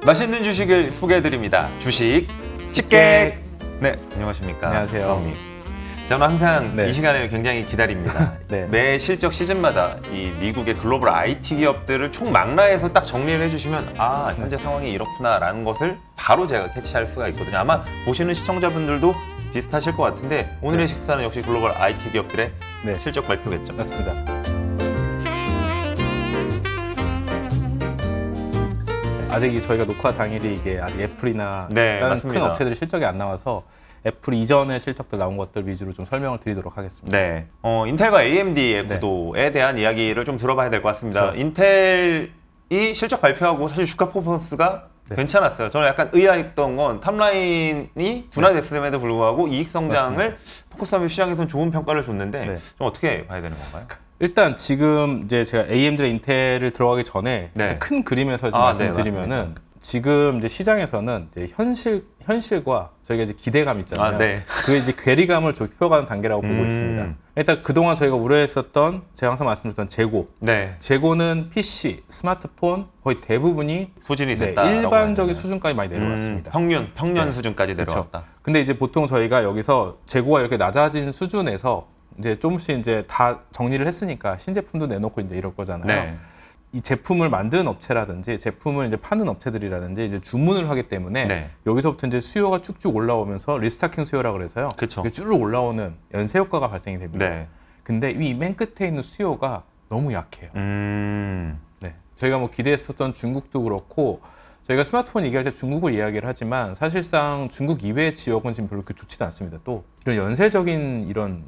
맛있는 주식을 소개해드립니다. 주식 식객. 네, 안녕하십니까. 안녕하세요. 성미. 저는 항상 네. 이 시간을 굉장히 기다립니다. 네. 매 실적 시즌마다 이 미국의 글로벌 IT 기업들을 총망라해서 딱 정리를 해주시면 아, 현재 상황이 이렇구나라는 것을 바로 제가 캐치할 수가 있거든요. 아마 보시는 시청자분들도 비슷하실 것 같은데 오늘의 네. 식사는 역시 글로벌 IT 기업들의 네. 실적 발표겠죠. 맞습니다. 아직 저희가 녹화 당일이 이게 아직 애플이나 네, 다른 맞습니다. 큰 업체들이 실적이 안 나와서 애플 이전의 실적들 나온 것들 위주로 좀 설명을 드리도록 하겠습니다. 네, 인텔과 AMD의 네. 구도에 대한 이야기를 좀 들어봐야 될 것 같습니다. 그렇죠. 인텔이 실적 발표하고 사실 주가 퍼포먼스가 네. 괜찮았어요. 저는 약간 의아했던 건 탑라인이 둔화됐음에도 불구하고 이익 성장을 맞습니다. 포커스하면 시장에서는 좋은 평가를 줬는데 네. 좀 어떻게 봐야 되는 건가요? 일단 지금 이제 제가 AMD랑 인텔을 들어가기 전에 네. 일단 큰 그림에서 좀 네, 말씀드리면은 맞습니다. 지금 이제 시장에서는 이제 현실과 저희가 이제 기대감 있잖아요. 네. 그게 이제 괴리감을 좁혀가는 단계라고 보고 있습니다. 일단 그동안 저희가 우려했었던 제가 항상 말씀드렸던 재고. 네, 재고는 PC, 스마트폰 거의 대부분이 소진이 네, 됐다. 일반적인 수준까지 많이 내려왔습니다. 평년 네. 수준까지 그쵸. 내려왔다. 근데 이제 보통 저희가 여기서 재고가 이렇게 낮아진 수준에서 이제 조금씩 이제 다 정리를 했으니까 신제품도 내놓고 이제 이럴 거잖아요. 네, 이 제품을 만드는 업체라든지 제품을 이제 파는 업체들이라든지 이제 주문을 하기 때문에 네. 여기서부터 이제 수요가 쭉쭉 올라오면서 리스타킹 수요라 그래서요. 그쵸. 이게 쭉 올라오는 연쇄 효과가 발생이 됩니다. 네. 근데 이 맨 끝에 있는 수요가 너무 약해요. 네. 저희가 뭐 기대했었던 중국도 그렇고 저희가 스마트폰 얘기할 때 중국을 이야기를 하지만 사실상 중국 이외의 지역은 지금 별로 그렇게 좋지도 않습니다. 또 이런 연쇄적인 이런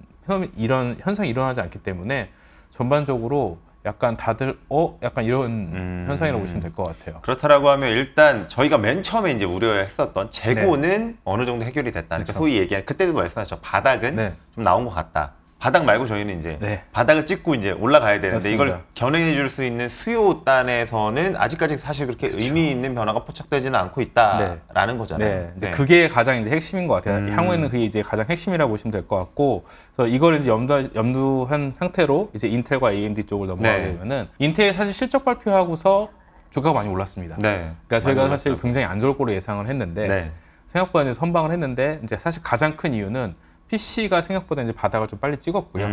현상이 일어나지 않기 때문에 전반적으로 약간 다들 약간 이런 현상이라고 보시면 될 것 같아요. 그렇다라고 하면 일단 저희가 맨 처음에 이제 우려했었던 재고는 어느 정도 해결이 됐다. 그러니까 그쵸. 소위 얘기한 그때도 말씀하셨죠. 바닥은 네. 좀 나온 것 같다. 바닥 말고 저희는 이제 네. 바닥을 찍고 이제 올라가야 되는데 맞습니다. 이걸 견인해 줄 수 있는 수요 단에서는 아직까지 사실 그렇게 의미 있는 변화가 포착되지는 않고 있다라는 거잖아요. 네, 이제 그게 가장 이제 핵심인 것 같아요. 향후에는 그게 이제 가장 핵심이라고 보시면 될 것 같고, 그래서 이걸 이제 염두한 상태로 이제 인텔과 AMD 쪽을 넘어가게 네. 되면은 인텔이 사실 실적 발표하고서 주가가 많이 올랐습니다. 네. 그러니까 저희가 많이 사실 올랐죠. 굉장히 안 좋을 거로 예상을 했는데 네. 생각보다 이제 선방을 했는데 이제 사실 가장 큰 이유는 PC가 생각보다 이제 바닥을 좀 빨리 찍었고요.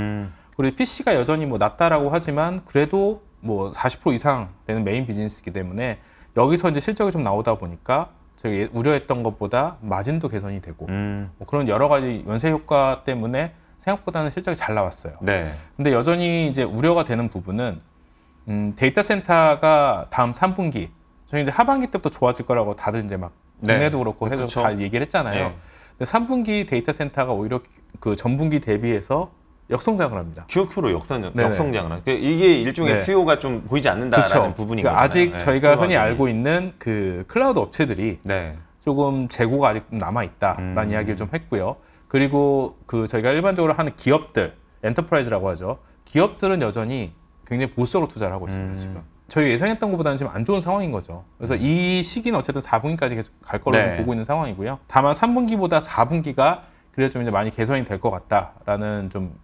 그리고 PC가 여전히 뭐 낮다라고 하지만 그래도 뭐 40% 이상 되는 메인 비즈니스이기 때문에 여기서 이제 실적이 좀 나오다 보니까 저희 우려했던 것보다 마진도 개선이 되고 뭐 그런 여러 가지 연쇄 효과 때문에 생각보다는 실적이 잘 나왔어요. 네. 근데 여전히 이제 우려가 되는 부분은 데이터 센터가 다음 3분기 저희 이제 하반기 때부터 좋아질 거라고 다들 이제 막 국내도 그렇고 해서 그쵸. 다 얘기를 했잖아요. 네. 근데 3분기 데이터 센터가 오히려 그 전분기 대비해서 역성장을 합니다. QOQ로 역성장을 네네. 그러니까 이게 일종의 네. 수요가 좀 보이지 않는다라는 그렇죠. 부분인 그러니까 거잖아요. 아직 네, 저희가 수요가 흔히 좀- 알고 있는 그 클라우드 업체들이 네. 조금 재고가 아직 남아 있다라는 이야기를 좀 했고요. 그리고 그 저희가 일반적으로 하는 기업들, 엔터프라이즈라고 하죠. 기업들은 여전히 굉장히 보수적으로 투자를 하고 있습니다. 지금 저희 예상했던 것보다는 지금 안 좋은 상황인 거죠. 그래서 이 시기는 어쨌든 4분기까지 계속 갈 걸로 네. 좀 보고 있는 상황이고요. 다만 3분기보다 4분기가 그래도 좀 이제 많이 개선이 될 것 같다라는 좀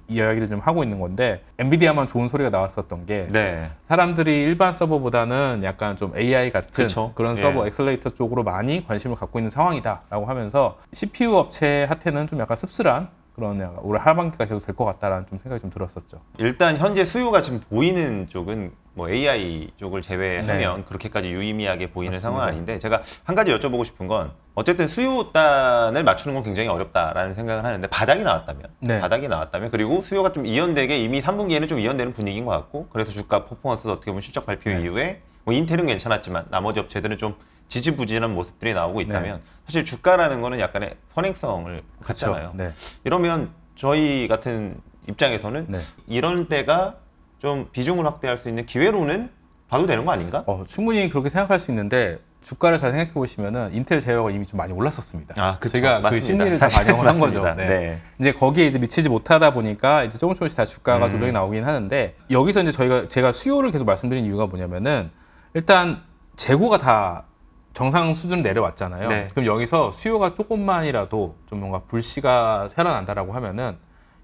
이야기를 좀 하고 있는 건데 엔비디아만 좋은 소리가 나왔었던 게 네. 사람들이 일반 서버보다는 약간 좀 AI 같은 그쵸. 그런 예. 서버 엑셀레이터 쪽으로 많이 관심을 갖고 있는 상황이다라고 하면서 CPU 업체한테는 좀 약간 씁쓸한 그런 약간 올해 하반기가 계속 될 것 같다라는 좀 생각이 좀 들었었죠. 일단 현재 수요가 지금 보이는 쪽은 뭐 AI 쪽을 제외하면 그렇게까지 유의미하게 보이는 맞습니다. 상황은 아닌데 제가 한 가지 여쭤보고 싶은 건 어쨌든 수요단을 맞추는 건 굉장히 어렵다라는 생각을 하는데 바닥이 나왔다면 그리고 수요가 좀 이연되게 이미 3분기에는 좀 이연되는 분위기인 것 같고 그래서 주가 퍼포먼스도 어떻게 보면 실적 발표 이후에 뭐 인텔은 괜찮았지만 나머지 업체들은 좀 지지부진한 모습들이 나오고 있다면 사실 주가라는 거는 약간의 선행성을 갖잖아요. 네. 이러면 저희 같은 입장에서는 네. 이런 때가 좀 비중을 확대할 수 있는 기회로는 봐도 되는 거 아닌가? 충분히 그렇게 생각할 수 있는데 주가를 잘 생각해 보시면은 인텔 제어가 이미 좀 많이 올랐었습니다. 그쵸. 저희가 그 맞습니다. 심리를 다 사실 반영을 한 거죠. 맞습니다. 네. 이제 거기에 이제 미치지 못하다 보니까 이제 조금씩 다 주가가 음. 조정이 나오긴 하는데 여기서 이제 제가 수요를 계속 말씀드린 이유가 뭐냐면은 일단 재고가 다 정상 수준 내려왔잖아요. 네. 그럼 여기서 수요가 조금만이라도 좀 뭔가 불씨가 새어난다라고 하면은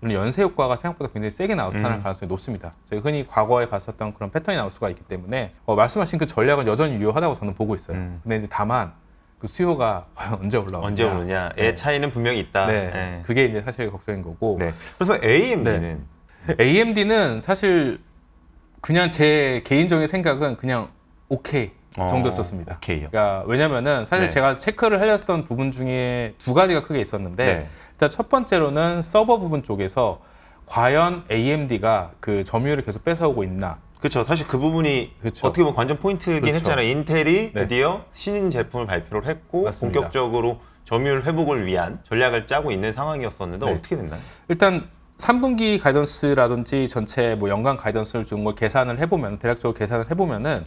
이런 연쇄 효과가 생각보다 굉장히 세게 나타날 가능성이 높습니다. 저희가 흔히 과거에 봤었던 그런 패턴이 나올 수가 있기 때문에 말씀하신 그 전략은 여전히 유효하다고 저는 보고 있어요. 근데 이제 다만 그 수요가 과연 언제 올라오느냐의 네. 차이는 분명히 있다. 네. 네. 그게 이제 사실 걱정인 거고. 네. 그래서 AMD는 AMD는 사실 그냥 제 개인적인 생각은 그냥 오케이 정도였었습니다. 오케이요. 그러니까 왜냐면은 사실 제가 체크를 하려던 부분 중에 두 가지가 크게 있었는데 일단 첫 번째로는 서버 부분 쪽에서 과연 AMD가 그 점유율을 계속 뺏어오고 있나. 그렇죠. 사실 그 부분이 어떻게 보면 관전 포인트긴 했잖아요. 인텔이 드디어 신인 제품을 발표를 했고 맞습니다. 본격적으로 점유율 회복을 위한 전략을 짜고 있는 상황이었었는데 어떻게 됐나요? 일단 3분기 가이던스라든지 전체 뭐 연간 가이던스를 준 걸 계산을 해보면 대략적으로 계산을 해보면은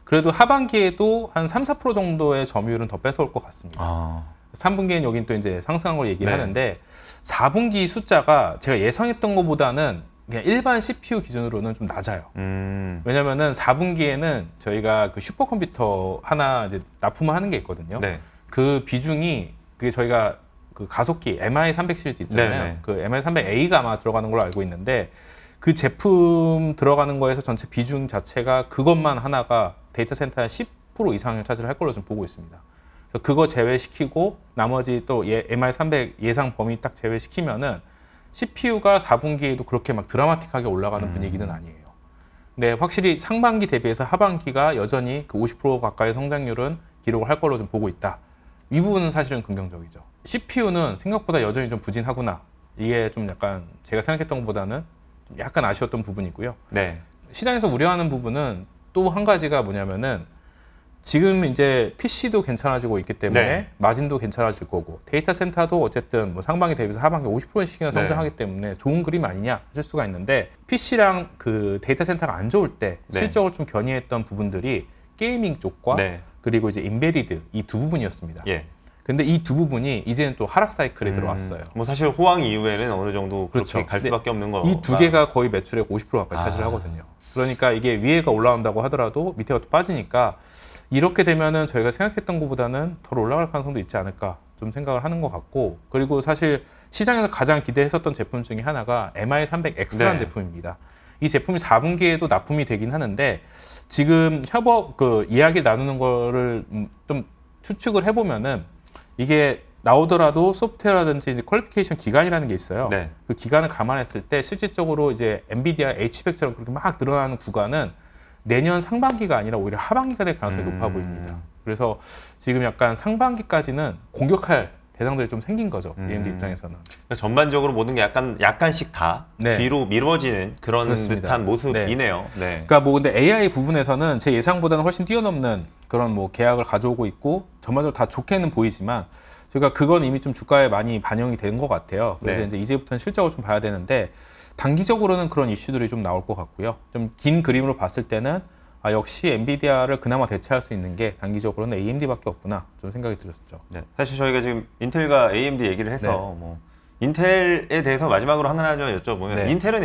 그래도 하반기에도 한 3, 4% 정도의 점유율은 더 뺏어올 것 같습니다. 3분기엔 여긴 또 이제 상승한 걸 얘기를 하는데 4분기 숫자가 제가 예상했던 것보다는 그냥 일반 CPU 기준으로는 좀 낮아요. 왜냐면은 4분기에는 저희가 그 슈퍼컴퓨터 하나 이제 납품을 하는 게 있거든요. 그 비중이 그게 저희가 그 가속기 MI300 시리즈 있잖아요. 그 MI300A가 아마 들어가는 걸로 알고 있는데 그 제품 들어가는 거에서 전체 비중 자체가 그것만 하나가 데이터 센터의 10% 이상을 차지를 할 걸로 좀 보고 있습니다. 그래서 그거 제외시키고 나머지 또 MI300 예상 범위 딱 제외시키면은 CPU가 4분기에도 그렇게 막 드라마틱하게 올라가는 분위기는 아니에요. 근데 확실히 상반기 대비해서 하반기가 여전히 그 50% 가까이 성장률은 기록을 할 걸로 좀 보고 있다. 이 부분은 사실은 긍정적이죠. CPU는 생각보다 여전히 좀 부진하구나. 이게 좀 약간 제가 생각했던 것보다는 좀 약간 아쉬웠던 부분이고요. 시장에서 우려하는 부분은 또 한 가지가 뭐냐면은 지금 이제 PC도 괜찮아지고 있기 때문에 마진도 괜찮아질 거고 데이터 센터도 어쨌든 뭐 상반기 대비해서 하반기 50%씩이나 성장하기 때문에 좋은 그림 아니냐 하실 수가 있는데 PC랑 그 데이터 센터가 안 좋을 때 실적을 좀 견인했던 부분들이 게이밍 쪽과 그리고 이제 인베디드 이 두 부분이었습니다. 근데 이 두 부분이 이제는 또 하락 사이클에 들어왔어요. 뭐 사실 호황 이후에는 어느 정도 그렇게 갈 수밖에 없는 거. 이 두 개가 거의 매출의 50% 가까이 차지를 하거든요. 그러니까 이게 위에가 올라온다고 하더라도 밑에가 또 빠지니까 이렇게 되면은 저희가 생각했던 것보다는 덜 올라갈 가능성도 있지 않을까 좀 생각을 하는 것 같고 그리고 사실 시장에서 가장 기대했었던 제품 중에 하나가 MI300X라는 제품입니다. 이 제품이 4분기에도 납품이 되긴 하는데 지금 협업 그 이야기를 나누는 거를 좀 추측을 해보면은 이게 나오더라도 소프트웨어라든지 이제 퀄리피케이션 기간이라는 게 있어요. 그 기간을 감안했을 때 실질적으로 이제 엔비디아 H100처럼 그렇게 막 늘어나는 구간은 내년 상반기가 아니라 오히려 하반기가 될 가능성이 높아 보입니다. 그래서 지금 약간 상반기까지는 공격할 대상들이 좀 생긴 거죠. AMD 입장에서는. 그러니까 전반적으로 모든 게 약간씩 다 뒤로 미뤄지는 그런 듯한 모습이네요. 그러니까 뭐 근데 AI 부분에서는 제 예상보다는 훨씬 뛰어넘는 그런 뭐 계약을 가져오고 있고 전반적으로 다 좋게는 보이지만 저희가 그건 이미 좀 주가에 많이 반영이 된 것 같아요. 그래서 이제부터는 실적을 좀 봐야 되는데 단기적으로는 그런 이슈들이 좀 나올 것 같고요. 좀 긴 그림으로 봤을 때는 역시 엔비디아를 그나마 대체할 수 있는 게 단기적으로는 AMD밖에 없구나 좀 생각이 들었죠. 사실 저희가 지금 인텔과 AMD 얘기를 해서 뭐 인텔에 대해서 마지막으로 하나 좀 여쭤보면 인텔은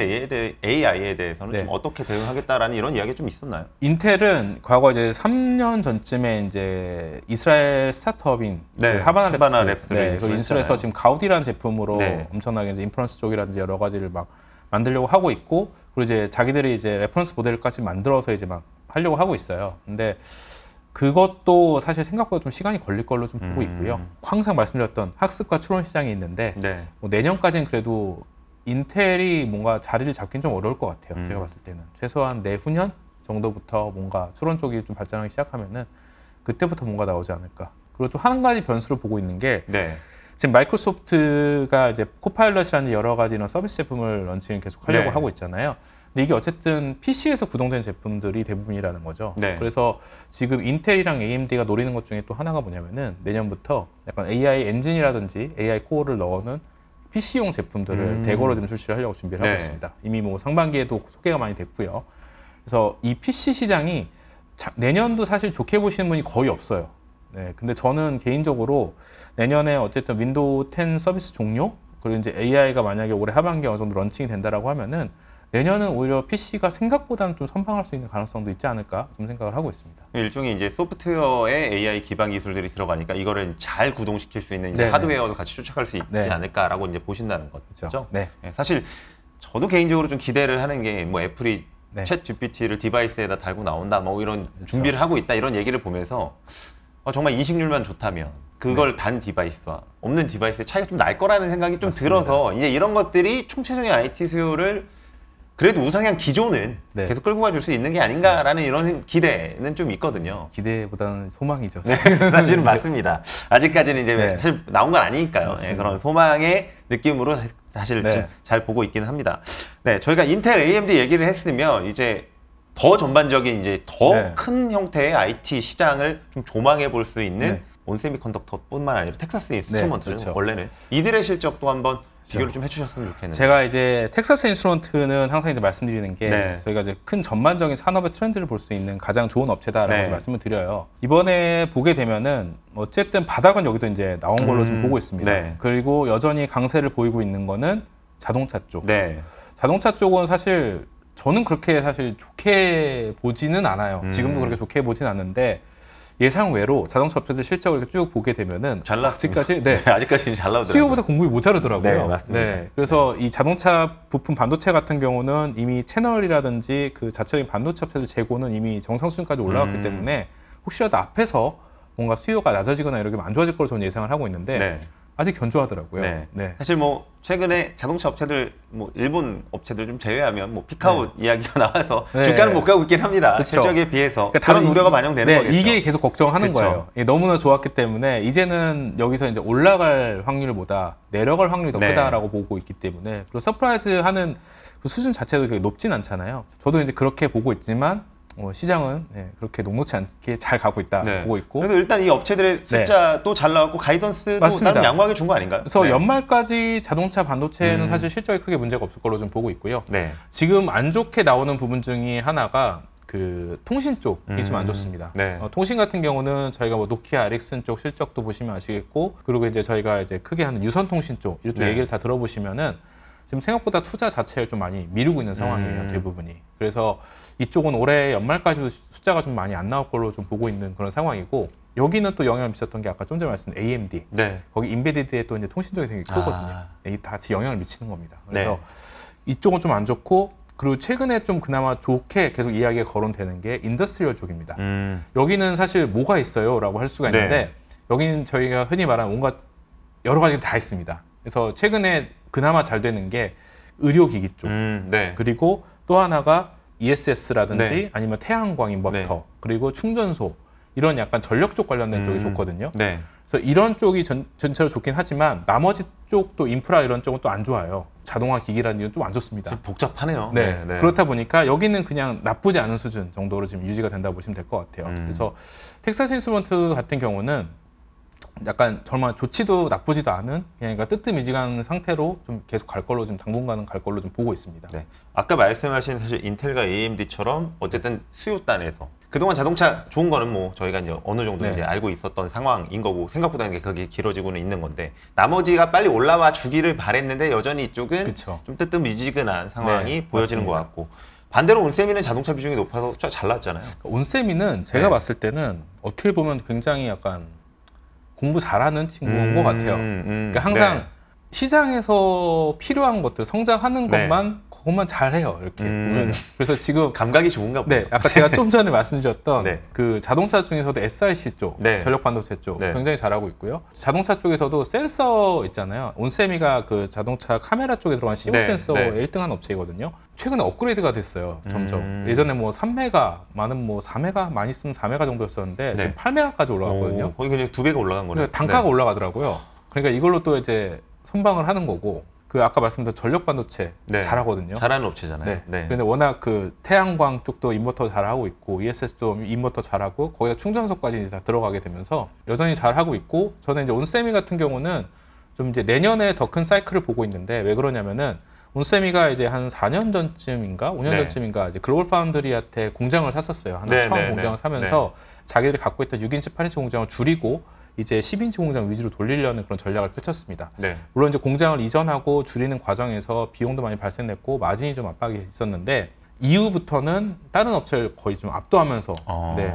AI에 대해서는 좀 어떻게 대응하겠다라는 이런 이야기가 좀 있었나요? 인텔은 과거 이제 3년 전쯤에 이제 이스라엘 스타트업인 그 하바나 랩스를 그 인수해서 지금 가우디라는 제품으로 엄청나게 이제 인퍼런스 쪽이라든지 여러 가지를 막 만들려고 하고 있고 그리고 이제 자기들이 이제 레퍼런스 모델까지 만들어서 이제 막 하려고 하고 있어요. 근데 그것도 사실 생각보다 좀 시간이 걸릴 걸로 좀 보고 있고요. 항상 말씀드렸던 학습과 추론 시장이 있는데 뭐 내년까지는 그래도 인텔이 뭔가 자리를 잡긴 좀 어려울 것 같아요. 제가 봤을 때는 최소한 내후년 정도부터 뭔가 추론 쪽이 좀 발전하기 시작하면은 그때부터 뭔가 나오지 않을까. 그리고 또 한 가지 변수를 보고 있는 게 지금 마이크로소프트가 이제 코파일럿이라는 여러 가지 이런 서비스 제품을 런칭을 계속 하려고 하고 있잖아요. 근데 이게 어쨌든 PC에서 구동된 제품들이 대부분이라는 거죠. 그래서 지금 인텔이랑 AMD가 노리는 것 중에 또 하나가 뭐냐면은 내년부터 약간 AI 엔진이라든지 AI 코어를 넣어놓은 PC용 제품들을 대거로 좀 출시를 하려고 준비를 하고 있습니다. 이미 뭐 상반기에도 소개가 많이 됐고요. 그래서 이 PC 시장이 내년도 사실 좋게 보시는 분이 거의 없어요. 근데 저는 개인적으로 내년에 어쨌든 윈도우 10 서비스 종료 그리고 이제 AI가 만약에 올해 하반기에 어느 정도 런칭이 된다라고 하면은 내년은 오히려 PC가 생각보다는 좀 선방할 수 있는 가능성도 있지 않을까 좀 생각을 하고 있습니다. 일종의 이제 소프트웨어에 AI 기반 기술들이 들어가니까 이거를 잘 구동시킬 수 있는 이제 네네. 하드웨어도 같이 쫓아갈 수 있지 네. 않을까라고 이제 보신다는 거죠. 그렇죠. 네. 예, 사실 저도 개인적으로 좀 기대를 하는 게 뭐 애플이 네. 챗 GPT를 디바이스에다 달고 나온다 뭐 이런 그렇죠. 준비를 하고 있다 이런 얘기를 보면서 정말 인식률만 좋다면 그걸 단 디바이스와 없는 디바이스의 차이가 좀 날 거라는 생각이 좀 맞습니다. 들어서 이제 이런 것들이 총체적인 IT 수요를 그래도 우상향 기조는 네. 계속 끌고 가줄 수 있는 게 아닌가라는 이런 기대는 좀 있거든요. 기대보다는 소망이죠. 네, 사실은 맞습니다. 아직까지는 이제 네. 사실 나온 건 아니니까요. 예, 맞습니다. 그런 소망의 느낌으로 사실 네. 좀 잘 보고 있기는 합니다. 네, 저희가 인텔, AMD 얘기를 했으면 이제 더 전반적인 이제 더 네. 큰 형태의 IT 시장을 좀 조망해 볼 수 있는 네. 온세미컨덕터뿐만 아니라 텍사스 인스트루먼트 그렇죠. 원래는 이들의 실적도 한번 비교를 좀 해주셨으면 좋겠는데. 제가 이제 텍사스 인스트루먼트는 항상 이제 말씀드리는 게 네. 저희가 이제 큰 전반적인 산업의 트렌드를 볼 수 있는 가장 좋은 업체다라고 네. 이제 말씀을 드려요. 이번에 보게 되면은 어쨌든 바닥은 여기도 이제 나온 걸로 좀 보고 있습니다. 네. 그리고 여전히 강세를 보이고 있는 거는 자동차 쪽. 네. 자동차 쪽은 사실 저는 그렇게 사실 좋게 보지는 않아요. 지금도 그렇게 좋게 보진 않는데 예상 외로 자동차 업체들 실적을 이렇게 쭉 보게 되면은 잘 나왔습니다. 아직까지 네. 아직까지 잘 나오더라고요. 수요보다 공급이 모자르더라고요. 네, 맞습니다. 그래서 이 자동차 부품 반도체 같은 경우는 이미 채널이라든지 그 자체적인 반도체 업체들 재고는 이미 정상 수준까지 올라왔기 때문에 혹시라도 앞에서 뭔가 수요가 낮아지거나 이렇게 안 좋아질 걸로 저는 예상을 하고 있는데 네. 아직 견조하더라고요. 네. 사실 뭐 최근에 자동차 업체들 뭐 일본 업체들 좀 제외하면 뭐 피카웃 이야기가 나와서 네. 주가는 못 가고 있긴 합니다. 그쵸. 실적에 비해서 그러니까 그런 다른 우려가 반영되는 네, 거겠죠. 이게 계속 걱정하는 그쵸. 거예요. 이게 너무나 좋았기 때문에 이제는 여기서 이제 올라갈 확률보다 내려갈 확률이 더 네. 크다라고 보고 있기 때문에 그리고 서프라이즈 하는 그 수준 자체도 그렇게 높진 않잖아요. 저도 이제 그렇게 보고 있지만 시장은 그렇게 녹록지 않게 잘 가고 있다 네. 보고 있고. 그래서 일단 이 업체들의 숫자도 잘 나왔고 가이던스도 맞습니다. 나름 양호하게 준 거 아닌가요? 그래서 네. 연말까지 자동차 반도체는 사실 실적에 크게 문제가 없을 걸로 좀 보고 있고요. 네. 지금 안 좋게 나오는 부분 중에 하나가 그 통신 쪽이 좀 안 좋습니다. 네. 통신 같은 경우는 저희가 뭐 노키아, 에릭슨 쪽 실적도 보시면 아시겠고, 그리고 이제 저희가 이제 크게 하는 유선 통신 쪽 이쪽 네. 얘기를 다 들어보시면은 지금 생각보다 투자 자체를 좀 많이 미루고 있는 상황이에요, 대부분이. 그래서 이쪽은 올해 연말까지도 숫자가 좀 많이 안 나올 걸로 좀 보고 있는 그런 상황이고, 여기는 또 영향을 미쳤던 게 아까 좀 전에 말씀드린 AMD. 네. 거기 인베디드에 또 이제 통신 쪽이 되게 크거든요. 이게 다 같이 영향을 미치는 겁니다. 그래서 네. 이쪽은 좀 안 좋고, 그리고 최근에 좀 그나마 좋게 계속 이야기가 거론되는 게 인더스트리얼 쪽입니다. 여기는 사실 뭐가 있어요? 라고 할 수가 있는데, 네. 여기는 저희가 흔히 말하는 온갖 여러 가지가 다 있습니다. 그래서 최근에 그나마 잘 되는 게 의료기기 쪽. 네. 그리고 또 하나가 ESS라든지 네. 아니면 태양광 인버터, 네. 그리고 충전소, 이런 약간 전력 쪽 관련된 쪽이 좋거든요. 네. 그래서 이런 쪽이 전체로 좋긴 하지만 나머지 쪽도 인프라 이런 쪽은 또 안 좋아요. 자동화 기기라는 건 좀 안 좋습니다. 좀 복잡하네요. 네. 그렇다 보니까 여기는 그냥 나쁘지 않은 수준 정도로 지금 유지가 된다고 보시면 될 것 같아요. 그래서 텍사스 인스트루먼트 같은 경우는 약간 정말 좋지도 나쁘지도 않은 그러니까 뜨뜻미지근한 상태로 좀 계속 갈 걸로 좀 당분간은 갈 걸로 좀 보고 있습니다. 네. 아까 말씀하신 사실 인텔과 AMD처럼 어쨌든 수요단에서 그동안 자동차 좋은 거는 뭐 저희가 이제 어느 정도 네. 이제 알고 있었던 상황인 거고 생각보다는 그게 길어지고는 있는 건데 나머지가 빨리 올라와 주기를 바랬는데 여전히 이쪽은 그쵸. 좀 뜨뜻미지근한 상황이 네, 보여지는 맞습니다. 것 같고 반대로 온세미는 자동차 비중이 높아서 잘 나왔잖아요. 온세미는 제가 네. 봤을 때는 어떻게 보면 굉장히 약간 공부 잘하는 친구인 것 같아요. 그러니까 항상 네. 시장에서 필요한 것들, 성장하는 네. 그것만 잘해요. 이렇게 보면. 그래서 지금 감각이 좋은가 보네요. 네, 아까 제가 좀 전에 말씀드렸던 네. 그 자동차 중에서도 SiC 쪽, 네. 전력 반도체 쪽 네. 굉장히 잘하고 있고요. 자동차 쪽에서도 센서 있잖아요. 온세미가 그 자동차 카메라 쪽에 들어간 CMOS 네. 센서의 네. 1등한 업체이거든요. 최근에 업그레이드가 됐어요. 점점. 예전에 뭐 3메가, 많은 뭐 4메가, 많이 쓰면 4메가 정도였었는데 네. 지금 8메가까지 올라갔거든요. 거의 그냥 2배가 올라간 거네요. 그러니까 단가가 네. 올라가더라고요. 그러니까 이걸로 또 이제 선방을 하는 거고, 그 아까 말씀드린 전력 반도체 네. 잘하거든요. 잘하는 업체잖아요. 네. 네. 그런데 워낙 그 태양광 쪽도 인버터 잘하고 있고 ESS도 인버터 잘하고 거기다 충전소까지 이제 다 들어가게 되면서 여전히 잘하고 있고, 저는 이제 온세미 같은 경우는 좀 이제 내년에 더 큰 사이클을 보고 있는데, 왜 그러냐면은 온세미가 이제 한 4년 전쯤인가 5년 네. 전쯤인가 이제 글로벌 파운드리한테 공장을 샀었어요. 하나 네, 처음 네, 공장을 네. 사면서 자기들이 갖고 있던 6인치 8인치 공장을 줄이고 이제 10인치 공장 위주로 돌리려는 그런 전략을 펼쳤습니다. 네. 물론 이제 공장을 이전하고 줄이는 과정에서 비용도 많이 발생했고 마진이 좀 압박이 있었는데 이후부터는 다른 업체를 거의 좀 압도하면서 네,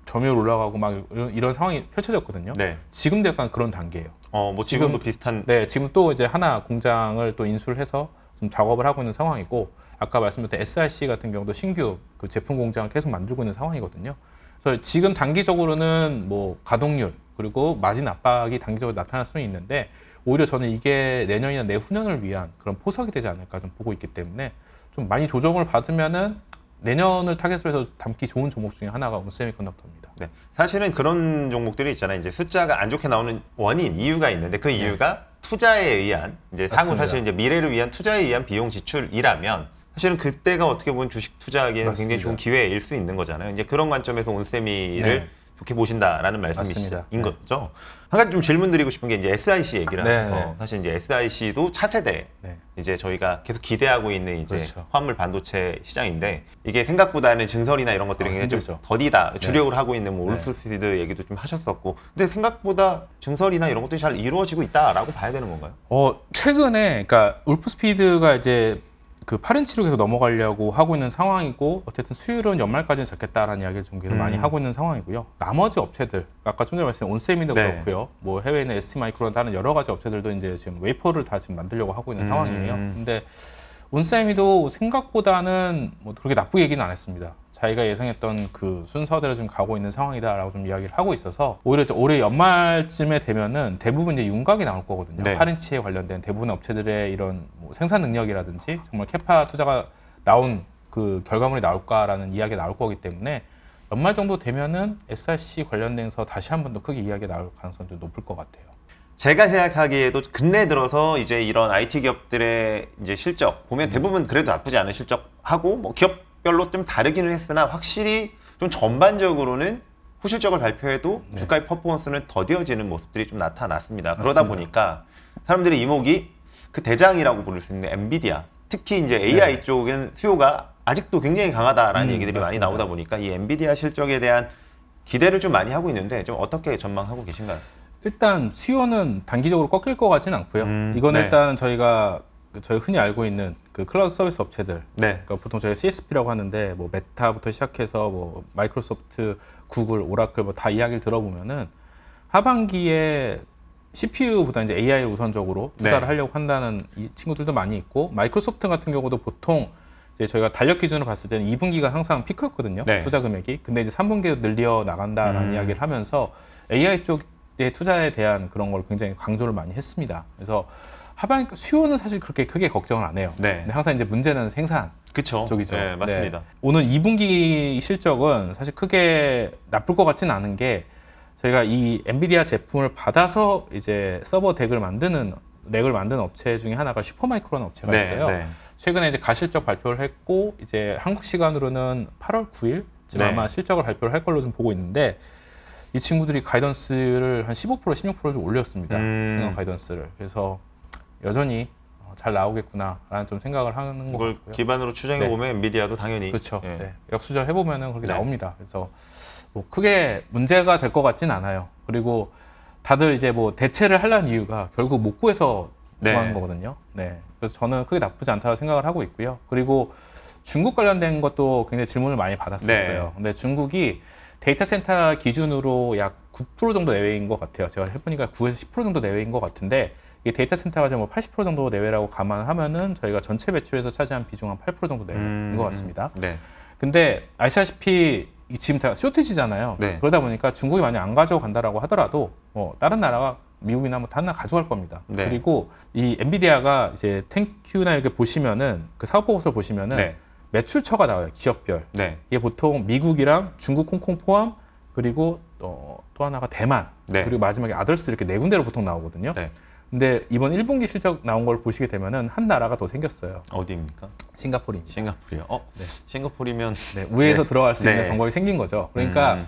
점유율 올라가고 막 이런 상황이 펼쳐졌거든요. 네. 지금도 약간 그런 단계예요. 뭐 지금도 비슷한. 네, 지금 또 이제 하나 공장을 또 인수를 해서 좀 작업을 하고 있는 상황이고, 아까 말씀드렸던 SRC 같은 경우도 신규 그 제품 공장을 계속 만들고 있는 상황이거든요. 그래서 지금 단기적으로는 뭐 가동률 그리고 마진 압박이 단기적으로 나타날 수는 있는데, 오히려 저는 이게 내년이나 내후년을 위한 그런 포석이 되지 않을까 좀 보고 있기 때문에 좀 많이 조정을 받으면은 내년을 타겟으로 해서 담기 좋은 종목 중에 하나가 온세미컨덕터입니다. 네. 사실은 그런 종목들이 있잖아요. 이제 숫자가 안 좋게 나오는 원인, 이유가 있는데 그 이유가 투자에 의한, 이제 향후 맞습니다. 사실 이제 미래를 위한 투자에 의한 비용 지출이라면 사실은 그때가 어떻게 보면 주식 투자하기에는 굉장히 좋은 기회일 수 있는 거잖아요. 이제 그런 관점에서 온세미를 좋게 보신다라는 말씀이신 거죠. 한 가지 좀 질문 드리고 싶은 게 이제 SIC 얘기를 하셔서 사실 이제 SIC도 차세대 이제 저희가 계속 기대하고 있는 이제 화물 반도체 시장인데, 이게 생각보다는 증설이나 이런 것들이 굉장히 좀 더디다, 주력을 하고 있는 뭐 울프스피드 얘기도 좀 하셨었고, 근데 생각보다 증설이나 이런 것들이 잘 이루어지고 있다라고 봐야 되는 건가요? 최근에 그러니까 울프스피드가 이제 그 8인치로 계속 넘어가려고 하고 있는 상황이고, 어쨌든 수율은 연말까지는 잡겠다라는 이야기를 좀 계속 많이 하고 있는 상황이고요. 나머지 업체들, 아까 좀 전에 말씀드린 온세미도 그렇고요. 뭐 해외에는 ST마이크론 다른 여러 가지 업체들도 이제 지금 웨이퍼를 다 지금 만들려고 하고 있는 상황이에요. 근데 온세미도 생각보다는 뭐 그렇게 나쁘게 얘기는 안 했습니다. 자기가 예상했던 그 순서대로 지금 가고 있는 상황이다라고 좀 이야기를 하고 있어서, 오히려 올해 연말쯤에 되면은 대부분 이제 윤곽이 나올 거거든요. 8인치에 관련된 대부분 업체들의 이런 뭐 생산 능력이라든지 정말 캐파 투자가 나온 그 결과물이 나올까라는 이야기가 나올 거기 때문에 연말 정도 되면은 SRC 관련돼서 다시 한 번 더 크게 이야기가 나올 가능성이 좀 높을 것 같아요. 제가 생각하기에도 근래 들어서 이제 이런 IT 기업들의 이제 실적 보면 대부분 그래도 나쁘지 않은 실적하고, 뭐 기업별로 좀 다르기는 했으나 확실히 좀 전반적으로는 후실적을 발표해도 주가의 퍼포먼스는 더뎌지는 모습들이 좀 나타났습니다. 그러다 보니까 사람들의 이목이 그 대장이라고 부를 수 있는 엔비디아, 특히 이제 AI 쪽은 수요가 아직도 굉장히 강하다라는 얘기들이 많이 나오다 보니까 이 엔비디아 실적에 대한 기대를 좀 많이 하고 있는데, 좀 어떻게 전망하고 계신가요? 일단 수요는 단기적으로 꺾일 것 같지는 않고요. 이건 일단 저희가 흔히 알고 있는 그 클라우드 서비스 업체들, 그러니까 보통 저희가 CSP라고 하는데 뭐 메타부터 시작해서 뭐 마이크로소프트, 구글, 오라클 뭐 다 이야기를 들어보면은 하반기에 CPU보다 이제 AI 우선적으로 투자를 하려고 한다는 이 친구들도 많이 있고, 마이크로소프트 같은 경우도 보통 이제 저희가 달력 기준으로 봤을 때는 2분기가 항상 피크였거든요. 투자 금액이. 근데 이제 3분기에 늘려 나간다라는 이야기를 하면서 AI 쪽의 투자에 대한 그런 걸 굉장히 강조를 많이 했습니다. 그래서 하반기 수요는 사실 그렇게 크게 걱정을 안 해요. 근데 항상 이제 문제는 생산 쪽이죠. 네, 맞습니다. 오늘 2분기 실적은 사실 크게 나쁠 것 같지는 않은 게, 저희가 이 엔비디아 제품을 받아서 이제 서버 렉을 만드는 업체 중에 하나가 슈퍼마이크론 업체가 있어요. 최근에 이제 가실적 발표를 했고, 이제 한국 시간으로는 8월 9일쯤 아마 실적을 발표를 할 걸로 좀 보고 있는데, 이 친구들이 가이던스를 한 15%, 16% 좀 올렸습니다. 중간 가이던스를. 그래서 여전히 잘 나오겠구나라는 좀 생각을 하는 것 같고요. 기반으로 추정해 보면 엔비디아도 당연히 그렇죠. 역수절 해보면은 그렇게 나옵니다. 그래서 뭐 크게 문제가 될 것 같진 않아요. 그리고 다들 이제 뭐 대체를 하려는 이유가 결국 못 구해서 구하는 거거든요. 그래서 저는 크게 나쁘지 않다고 생각을 하고 있고요. 그리고 중국 관련된 것도 굉장히 질문을 많이 받았었어요. 근데 중국이 데이터 센터 기준으로 약 9% 정도 내외인 것 같아요. 제가 해보니까 9에서 10% 정도 내외인 것 같은데, 이 데이터 센터가 지금 뭐 80% 정도 내외라고 감안하면은 저희가 전체 매출에서 차지한 비중 한 8% 정도 내외인 것 같습니다. 근데 아시다시피 지금 다 쇼티지잖아요. 그러다 보니까 중국이 만약 안 가져간다라고 하더라도 다른 나라가, 미국이나 뭐 다른 나라 가져갈 겁니다. 그리고 이 엔비디아가 이제 땡큐나 이렇게 보시면은 그 사업 보고서를 보시면은 매출처가 나와요, 기업별. 이게 보통 미국이랑 중국, 홍콩 포함, 그리고 또 하나가 대만, 그리고 마지막에 아더스, 이렇게 네 군데로 보통 나오거든요. 근데 이번 1분기 실적 나온 걸 보시게 되면은 한 나라가 더 생겼어요. 어디입니까? 싱가포르입니다. 싱가포르요? 싱가포르면 우회해서 들어갈 수 있는 정보가 생긴 거죠. 그러니까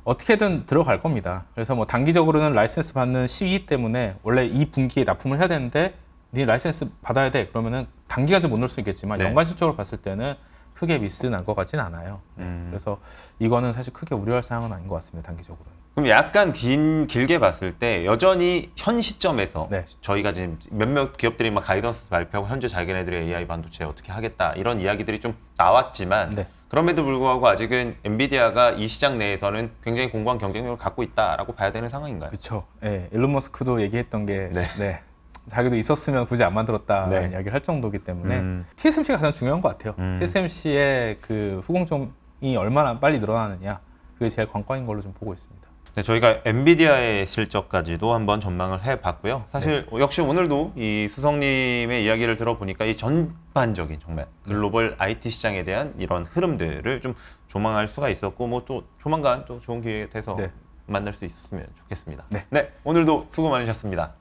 어떻게든 들어갈 겁니다. 그래서 뭐 단기적으로는 라이센스 받는 시기 때문에 원래 이 분기에 납품을 해야 되는데, 네 라이센스 받아야 돼 그러면은 단기까지 못 넣을 수 있겠지만 연간 실적으로 봤을 때는 크게 미스 날 것 같진 않아요. 그래서 이거는 사실 크게 우려할 사항은 아닌 것 같습니다, 단기적으로는. 그럼 약간 길게 봤을 때 여전히 현 시점에서 네. 저희가 지금 몇몇 기업들이 막 가이던스 발표하고 현재 자기네들의 AI 반도체 어떻게 하겠다 이런 이야기들이 좀 나왔지만 네. 그럼에도 불구하고 아직은 엔비디아가 이 시장 내에서는 굉장히 공고한 경쟁력을 갖고 있다라고 봐야 되는 상황인가요? 그렇죠. 네. 일론 머스크도 얘기했던 게 네. 네. 자기도 있었으면 굳이 안 만들었다라는 네. 이야기를 할 정도이기 때문에 TSMC가 가장 중요한 것 같아요. TSMC의 그 후공정이 얼마나 빨리 늘어나느냐 그게 제일 관건인 걸로 좀 보고 있습니다. 네, 저희가 엔비디아의 실적까지도 한번 전망을 해봤고요. 사실 역시 오늘도 이 수성님의 이야기를 들어보니까 이 전반적인 정말 글로벌 IT 시장에 대한 이런 흐름들을 좀 조망할 수가 있었고 뭐 또 조만간 또 좋은 기회가 돼서 네. 만날 수 있었으면 좋겠습니다. 네. 네, 오늘도 수고 많으셨습니다.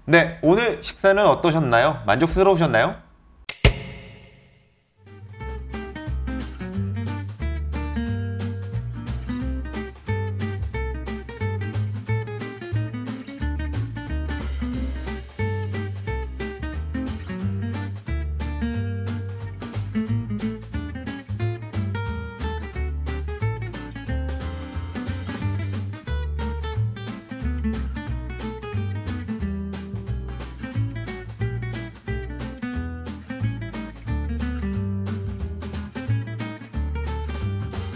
네, 오늘 식사는 어떠셨나요? 만족스러우셨나요?